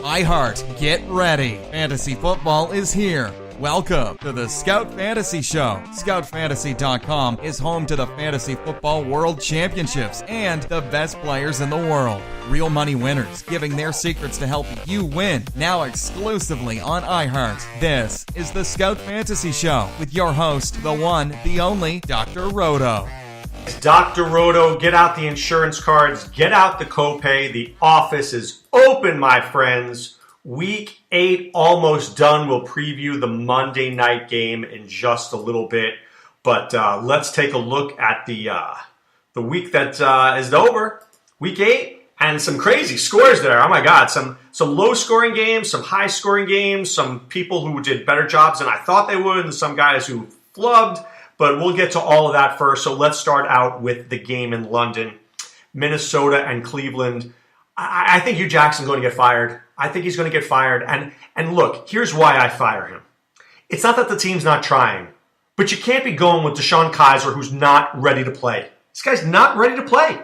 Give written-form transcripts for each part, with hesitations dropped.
iHeart, get ready. Fantasy football is here. Welcome to the Scout Fantasy Show. ScoutFantasy.com is home to the Fantasy Football World Championships and the best players in the world. Real money winners giving their secrets to help you win. Now exclusively on iHeart. This is the Scout Fantasy Show with your host, the one, the only, Dr. Roto. Dr. Roto, get out the insurance cards, get out the copay. The office is open, my friends. Week 8 almost done. We'll preview the Monday night game in just a little bit. But let's take a look at the week that is over. Week 8 and some crazy scores there. Oh my God, some low-scoring games, some high-scoring games, some people who did better jobs than I thought they would, and some guys who flubbed. But we'll get to all of that first. So let's start out with the game in London. Minnesota and Cleveland. I think Hugh Jackson's going to get fired. I think he's going to get fired. And look, here's why I fire him. It's not that the team's not trying, but you can't be going with DeShone Kizer, who's not ready to play. This guy's not ready to play.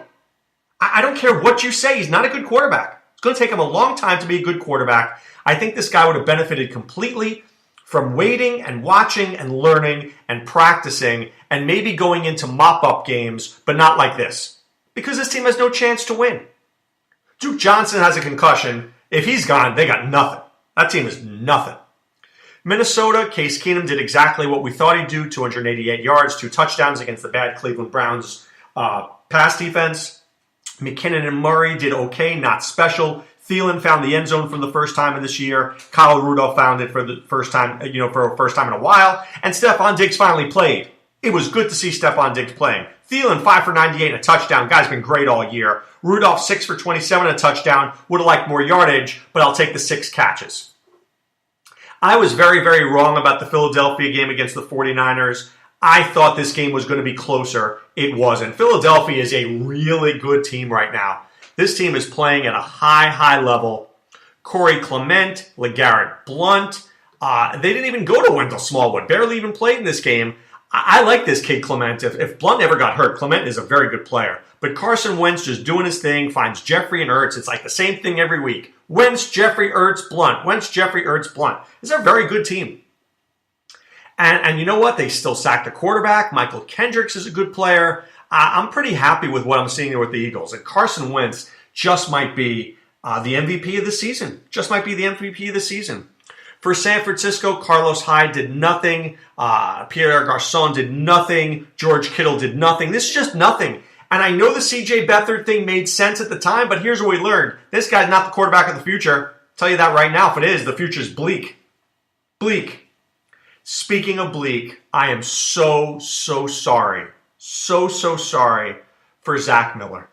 I don't care what you say. He's not a good quarterback. It's going to take him a long time to be a good quarterback. I think this guy would have benefited completely from waiting and watching and learning and practicing and maybe going into mop-up games, but not like this. Because this team has no chance to win. Duke Johnson has a concussion. If he's gone, they got nothing. That team is nothing. Minnesota, Case Keenum did exactly what we thought he'd do, 288 yards, 2 touchdowns against the bad Cleveland Browns pass defense. McKinnon and Murray did okay, not special. Thielen found the end zone for the first time in this year. Kyle Rudolph found it for the first time, for the first time in a while. And Stephon Diggs finally played. It was good to see Stephon Diggs playing. Thielen, 5 for 98 and a touchdown. Guy's been great all year. Rudolph, 6 for 27 and a touchdown. Would have liked more yardage, but I'll take the 6 catches. I was very, very wrong about the Philadelphia game against the 49ers. I thought this game was going to be closer. It wasn't. Philadelphia is a really good team right now. This team is playing at a high, high level. Corey Clement, LeGarrette Blount. They didn't even go to Wendell Smallwood. Barely even played in this game. I like this kid Clement. If Blount never got hurt, Clement is a very good player. But Carson Wentz just doing his thing, finds Jeffrey and Ertz. It's like the same thing every week. Wentz, Jeffrey, Ertz, Blount. Wentz, Jeffrey, Ertz, Blount. This is a very good team. And you know what? They still sacked the quarterback. Michael Kendricks is a good player. I'm pretty happy with what I'm seeing here with the Eagles. And Carson Wentz just might be the MVP of the season. Just might be the MVP of the season. For San Francisco, Carlos Hyde did nothing. Pierre Garçon did nothing. George Kittle did nothing. This is just nothing. And I know the C.J. Beathard thing made sense at the time, but here's what we learned. This guy's not the quarterback of the future. I'll tell you that right now. If it is, the future's bleak. Bleak. Speaking of bleak, I am so sorry. So sorry for Zach Miller.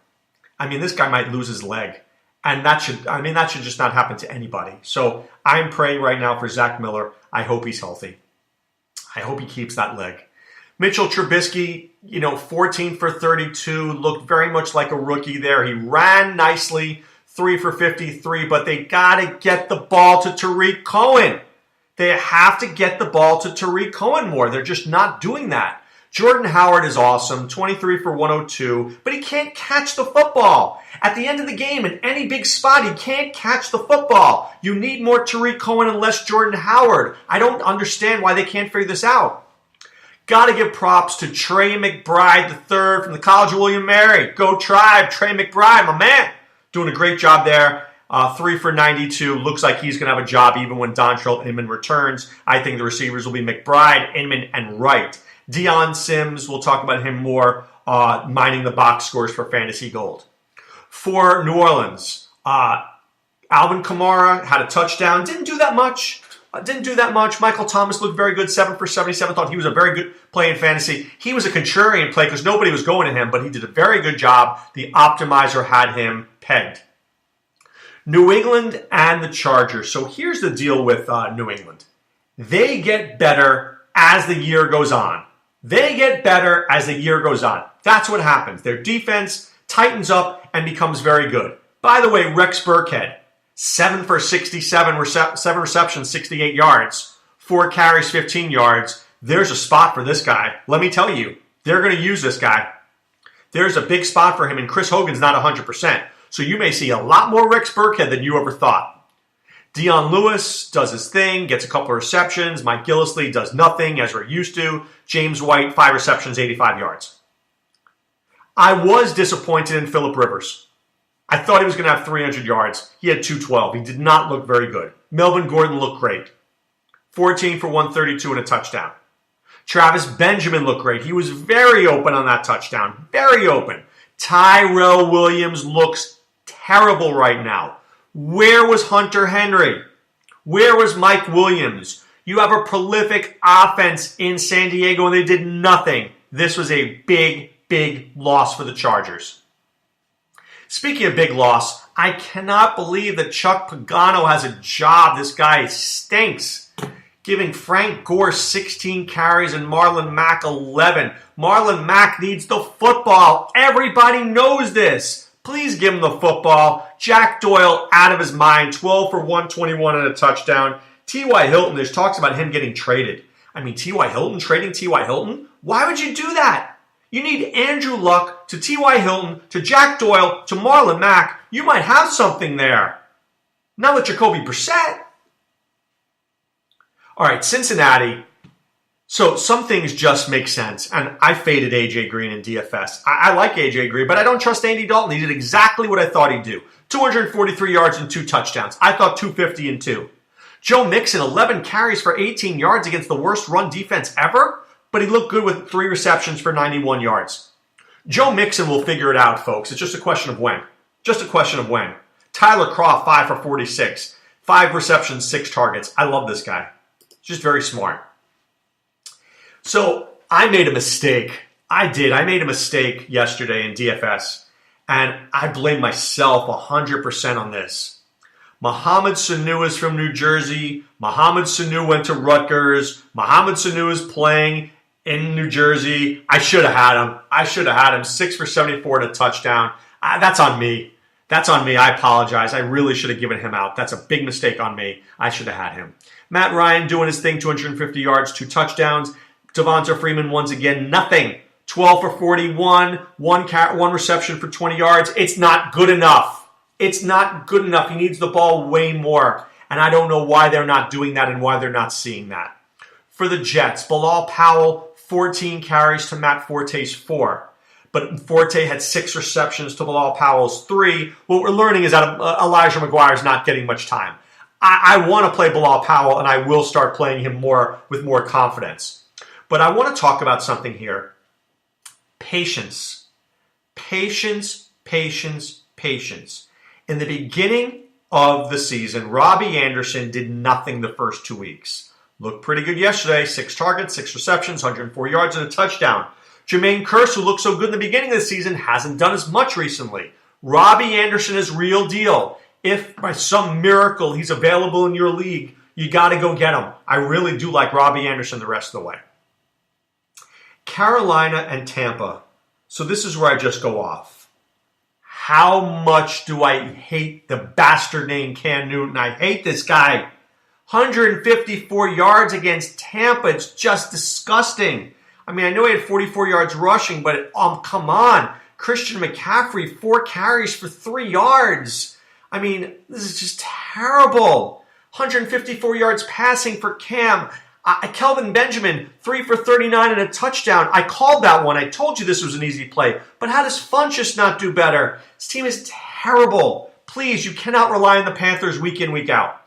I mean, this guy might lose his leg. And that should just not happen to anybody. So I'm praying right now for Zach Miller. I hope he's healthy. I hope he keeps that leg. Mitchell Trubisky, 14 for 32, looked very much like a rookie there. He ran nicely, 3 for 53, but they got to get the ball to Tariq Cohen. They have to get the ball to Tariq Cohen more. They're just not doing that. Jordan Howard is awesome, 23 for 102, but he can't catch the football. At the end of the game, in any big spot, he can't catch the football. You need more Tariq Cohen and less Jordan Howard. I don't understand why they can't figure this out. Got to give props to Trey McBride III from the College of William Mary. Go Tribe, Trey McBride, my man. Doing a great job there. 3 for 92. Looks like he's going to have a job even when Dontrell Inman returns. I think the receivers will be McBride, Inman, and Wright. Deion Sims, we'll talk about him more, mining the box scores for Fantasy Gold. For New Orleans, Alvin Kamara had a touchdown. Didn't do that much. Michael Thomas looked very good, 7 for 77. Thought he was a very good play in fantasy. He was a contrarian play because nobody was going to him, but he did a very good job. The optimizer had him pegged. New England and the Chargers. So here's the deal with New England. They get better as the year goes on. That's what happens. Their defense tightens up and becomes very good. By the way, Rex Burkhead, 7 for 67, 7 receptions, 68 yards, 4 carries, 15 yards. There's a spot for this guy. Let me tell you, they're going to use this guy. There's a big spot for him, and Chris Hogan's not 100%. So you may see a lot more Rex Burkhead than you ever thought. Dion Lewis does his thing, gets a couple of receptions. Mike Gillislee does nothing, as we're used to. James White, 5 receptions, 85 yards. I was disappointed in Phillip Rivers. I thought he was going to have 300 yards. He had 212. He did not look very good. Melvin Gordon looked great. 14 for 132 and a touchdown. Travis Benjamin looked great. He was very open on that touchdown. Very open. Tyrell Williams looks terrible right now. Where was Hunter Henry? Where was Mike Williams? You have a prolific offense in San Diego and they did nothing. This was a big, big loss for the Chargers. Speaking of big loss, I cannot believe that Chuck Pagano has a job. This guy stinks. Giving Frank Gore 16 carries and Marlon Mack 11. Marlon Mack needs the football. Everybody knows this. Please give him the football. Jack Doyle out of his mind. 12 for 121 and a touchdown. T.Y. Hilton, there's talks about him getting traded. I mean, T.Y. Hilton, trading T.Y. Hilton? Why would you do that? You need Andrew Luck to T.Y. Hilton to Jack Doyle to Marlon Mack. You might have something there. Not with Jacoby Brissett. All right, Cincinnati. So some things just make sense. And I faded A.J. Green in DFS. I like A.J. Green, but I don't trust Andy Dalton. He did exactly what I thought he'd do. 243 yards and 2 touchdowns. I thought 250 and 2. Joe Mixon, 11 carries for 18 yards against the worst run defense ever. But he looked good with 3 receptions for 91 yards. Joe Mixon will figure it out, folks. It's just a question of when. Just a question of when. Tyler Kroft, 5 for 46. 5 receptions, 6 targets. I love this guy. Just very smart. So I made a mistake. I did. I made a mistake yesterday in DFS. And I blame myself 100% on this. Mohamed Sanu is from New Jersey. Mohamed Sanu went to Rutgers. Mohamed Sanu is playing in New Jersey. I should have had him. 6 for 74 and a touchdown. That's on me. That's on me. I apologize. I really should have given him out. That's a big mistake on me. I should have had him. Matt Ryan doing his thing, 250 yards, 2 touchdowns. Devonta Freeman once again, nothing. 12 for 41, one reception for 20 yards. It's not good enough. It's not good enough. He needs the ball way more. And I don't know why they're not doing that and why they're not seeing that. For the Jets, Bilal Powell, 14 carries to Matt Forte's 4. But Forte had 6 receptions to Bilal Powell's 3. What we're learning is that Elijah McGuire is not getting much time. I want to play Bilal Powell, and I will start playing him more with more confidence. But I want to talk about something here. Patience. Patience, patience, patience. In the beginning of the season, Robbie Anderson did nothing the first 2 weeks. Looked pretty good yesterday. 6 targets, 6 receptions, 104 yards, and a touchdown. Jermaine Kearse, who looked so good in the beginning of the season, hasn't done as much recently. Robbie Anderson is real deal. If by some miracle he's available in your league, you got to go get him. I really do like Robbie Anderson the rest of the way. Carolina and Tampa. So this is where I just go off. How much do I hate the bastard named Cam Newton? I hate this guy. 154 yards against Tampa. It's just disgusting. I mean, I know he had 44 yards rushing, but come on. Christian McCaffrey, 4 carries for 3 yards. I mean, this is just terrible. 154 yards passing for Cam. Kelvin Benjamin, 3 for 39 and a touchdown. I called that one. I told you this was an easy play. But how does Funchess not do better? This team is terrible. Please, you cannot rely on the Panthers week in, week out.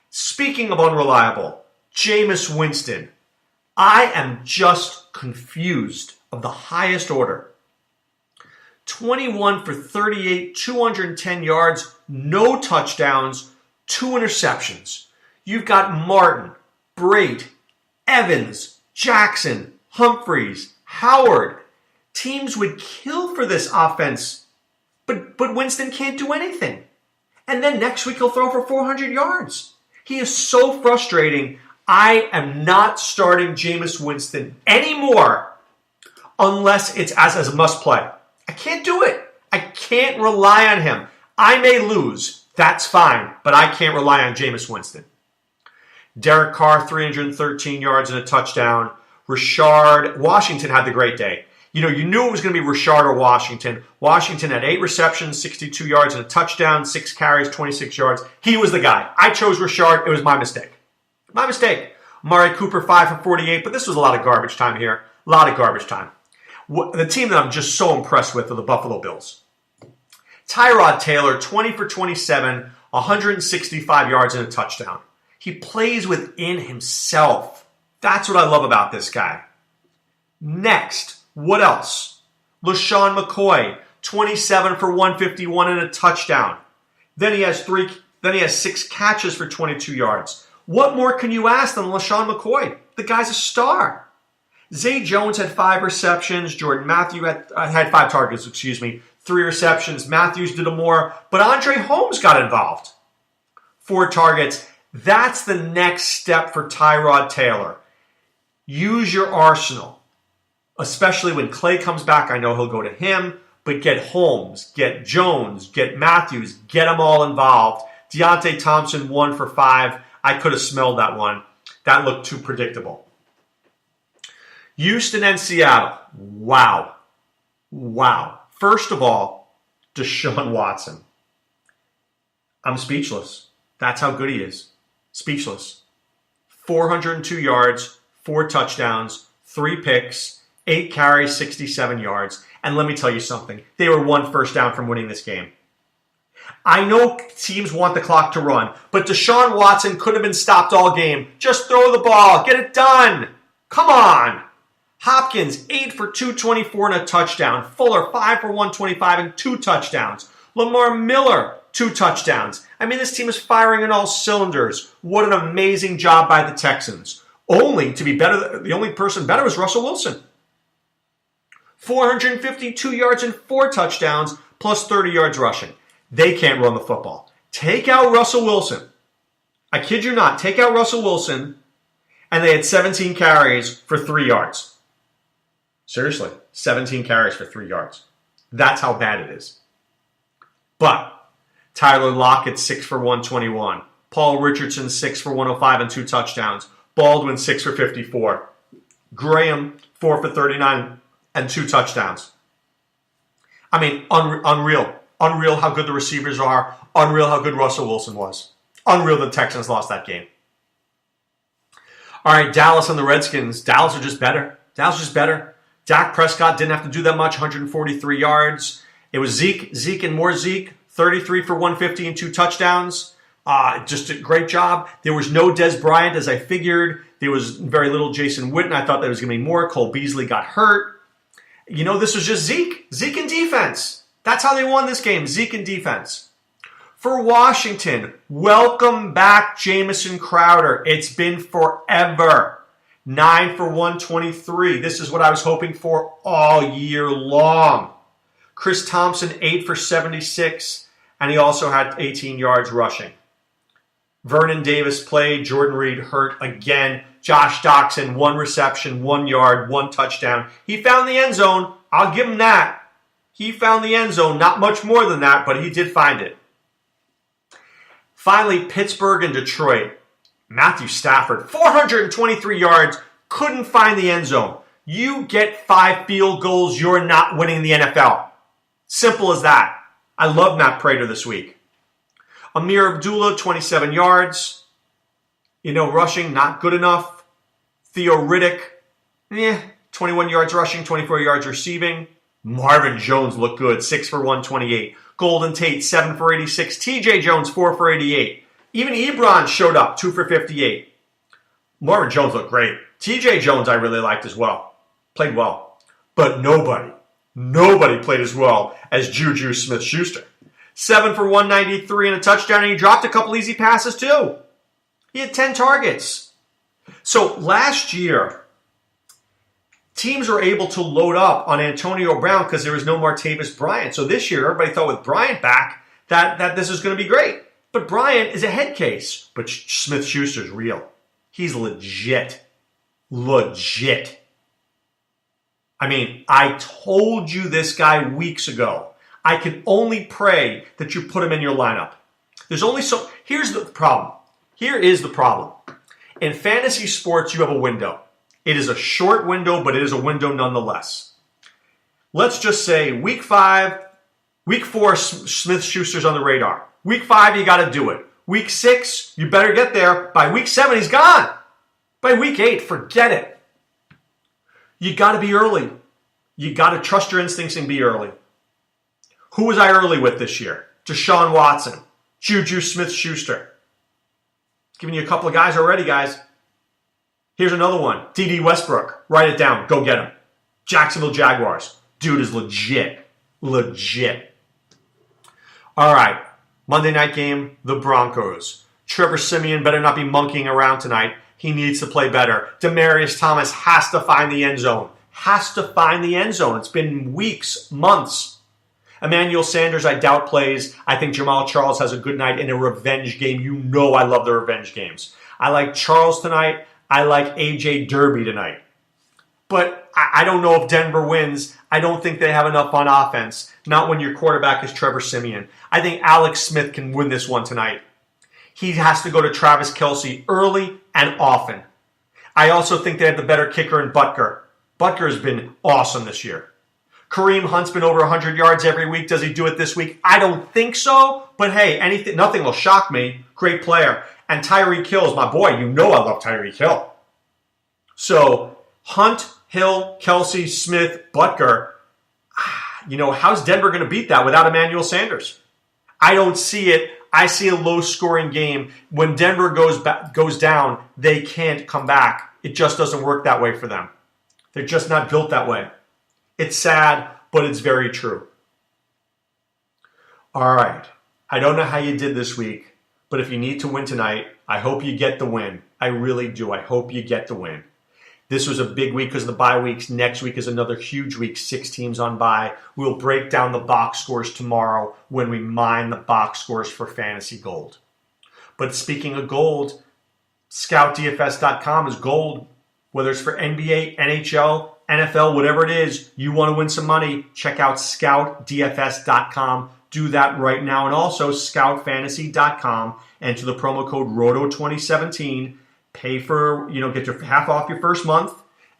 Speaking of unreliable, Jameis Winston. I am just confused of the highest order. 21 for 38, 210 yards, no touchdowns, 2 interceptions. You've got Martin, Brate, Evans, Jackson, Humphreys, Howard. Teams would kill for this offense, but Winston can't do anything. And then next week he'll throw for 400 yards. He is so frustrating. I am not starting Jameis Winston anymore unless it's as a must play. I can't do it. I can't rely on him. I may lose. That's fine, but I can't rely on Jameis Winston. Derek Carr, 313 yards and a touchdown. Washington had the great day. You knew it was going to be Rashard or Washington. Washington had 8 receptions, 62 yards, and a touchdown, 6 carries, 26 yards. He was the guy. I chose Rashard. It was my mistake. My mistake. Amari Cooper, 5 for 48, but this was a lot of garbage time here. A lot of garbage time. The team that I'm just so impressed with are the Buffalo Bills. Tyrod Taylor, 20 for 27, 165 yards and a touchdown. He plays within himself. That's what I love about this guy. Next, what else? LaShawn McCoy, 27 for 151 and a touchdown. Then he has 6 catches for 22 yards. What more can you ask than LaShawn McCoy? The guy's a star. Zay Jones had 5 receptions. Jordan Matthew had 5 targets, 3 receptions. Matthews did more, but Andre Holmes got involved. 4 targets. That's the next step for Tyrod Taylor. Use your arsenal, especially when Clay comes back. I know he'll go to him, but get Holmes, get Jones, get Matthews, get them all involved. Deontay Thompson, 1 for 5. I could have smelled that one. That looked too predictable. Houston and Seattle. Wow. First of all, Deshaun Watson. I'm speechless. That's how good he is. Speechless. 402 yards, 4 touchdowns, 3 picks, 8 carries, 67 yards. And let me tell you something. They were 1 first down from winning this game. I know teams want the clock to run, but Deshaun Watson could have been stopped all game. Just throw the ball. Get it done. Come on. Hopkins, 8 for 224 and a touchdown. Fuller, 5 for 125 and 2 touchdowns. Lamar Miller, 2 touchdowns. I mean, this team is firing on all cylinders. What an amazing job by the Texans. Only to be better, the only person better was Russell Wilson. 452 yards and 4 touchdowns, plus 30 yards rushing. They can't run the football. Take out Russell Wilson. I kid you not. Take out Russell Wilson, and they had 17 carries for 3 yards. Seriously, 17 carries for 3 yards. That's how bad it is. But Tyler Lockett, 6 for 121. Paul Richardson, 6 for 105 and 2 touchdowns. Baldwin, 6 for 54. Graham, 4 for 39 and 2 touchdowns. I mean, unreal. Unreal how good the receivers are. Unreal how good Russell Wilson was. Unreal the Texans lost that game. All right, Dallas and the Redskins. Dallas are just better. Dak Prescott didn't have to do that much, 143 yards. It was Zeke and more Zeke, 33 for 150 and 2 touchdowns. Just a great job. There was no Des Bryant, as I figured. There was very little Jason Witten. I thought there was going to be more. Cole Beasley got hurt. This was just Zeke. Zeke and defense. That's how they won this game, Zeke and defense. For Washington, welcome back Jamison Crowder. It's been forever. 9 for 123. This is what I was hoping for all year long. Chris Thompson, 8 for 76, and he also had 18 yards rushing. Vernon Davis played. Jordan Reed hurt again. Josh Doxson, 1 reception, 1 yard, 1 touchdown. He found the end zone. I'll give him that. He found the end zone. Not much more than that, but he did find it. Finally, Pittsburgh and Detroit. Matthew Stafford, 423 yards, couldn't find the end zone. You get 5 field goals, you're not winning the NFL. Simple as that. I love Matt Prater this week. Amir Abdullah, 27 yards. Rushing, not good enough. Theo Riddick, 21 yards rushing, 24 yards receiving. Marvin Jones looked good, 6 for 128. Golden Tate, 7 for 86. TJ Jones, 4 for 88. Even Ebron showed up, 2 for 58. Marvin Jones looked great. TJ Jones I really liked as well. Played well. But nobody played as well as Juju Smith-Schuster. 7 for 193 and a touchdown, and he dropped a couple easy passes too. He had 10 targets. So last year, teams were able to load up on Antonio Brown because there was no Martavis Bryant. So this year, everybody thought with Bryant back that this is going to be great. But Bryant is a head case. But Smith-Schuster's real. He's legit. I mean, I told you this guy weeks ago. I can only pray that you put him in your lineup. Here's the problem. Here is the problem. In fantasy sports, you have a window. It is a short window, but it is a window nonetheless. let's just say week 4, Smith-Schuster's on the radar. Week 5, you got to do it. Week 6, you better get there. By week 7, he's gone. By week 8, forget it. You got to be early. You got to trust your instincts and be early. Who was I early with this year? Deshaun Watson, Juju Smith-Schuster. Giving you a couple of guys already, guys. Here's another one. D.D. Westbrook. Write it down. Go get him. Jacksonville Jaguars. Dude is legit. Legit. All right. Monday night game, the Broncos. Trevor Siemian better not be monkeying around tonight. He needs to play better. Demaryius Thomas has to find the end zone. Has to find the end zone. It's been weeks, months. Emmanuel Sanders, I doubt plays. I think Jamal Charles has a good night in a revenge game. You know I love the revenge games. I like Charles tonight. I like A.J. Derby tonight. But I don't know if Denver wins. I don't think they have enough on offense. Not when your quarterback is Trevor Siemian. I think Alex Smith can win this one tonight. He has to go to Travis Kelce early and often. I also think they have the better kicker in Butker. Butker has been awesome this year. Kareem Hunt's been over 100 yards every week. Does he do it this week? I don't think so. But hey, nothing will shock me. Great player. And Tyreek Hill is my boy. You know I love Tyreek Hill. So Hunt, Hill, Kelce, Smith, Butker. How's Denver going to beat that without Emmanuel Sanders? I don't see it. I see a low-scoring game. When Denver goes down, they can't come back. It just doesn't work that way for them. They're just not built that way. It's sad, but it's very true. All right. I don't know how you did this week, but if you need to win tonight, I hope you get the win. I really do. I hope you get the win. This was a big week because of the bye weeks. Next week is another huge week, 6 teams on bye. We'll break down the box scores tomorrow when we mine the box scores for Fantasy Gold. But speaking of gold, ScoutDFS.com is gold. Whether it's for NBA, NHL, NFL, whatever it is, you want to win some money, check out ScoutDFS.com. Do that right now. And also ScoutFantasy.com. Enter the promo code ROTO2017. Pay for, get your half off your first month.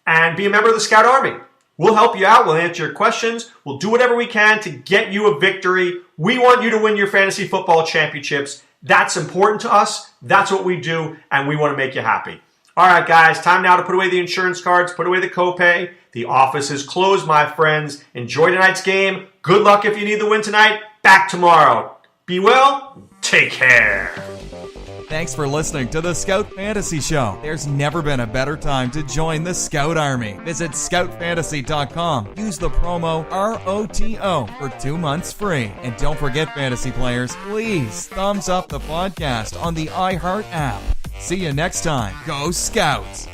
And be a member of the Scout Army. We'll help you out. We'll answer your questions. We'll do whatever we can to get you a victory. We want you to win your fantasy football championships. That's important to us. That's what we do. And we want to make you happy. All right, guys, time now to put away the insurance cards, put away the copay. The office is closed, my friends. Enjoy tonight's game. Good luck if you need the win tonight. Back tomorrow. Be well. Take care. Thanks for listening to the Scout Fantasy Show. There's never been a better time to join the Scout Army. Visit ScoutFantasy.com. Use the promo ROTO for 2 months free. And don't forget, fantasy players, please thumbs up the podcast on the iHeart app. See you next time. Go Scouts!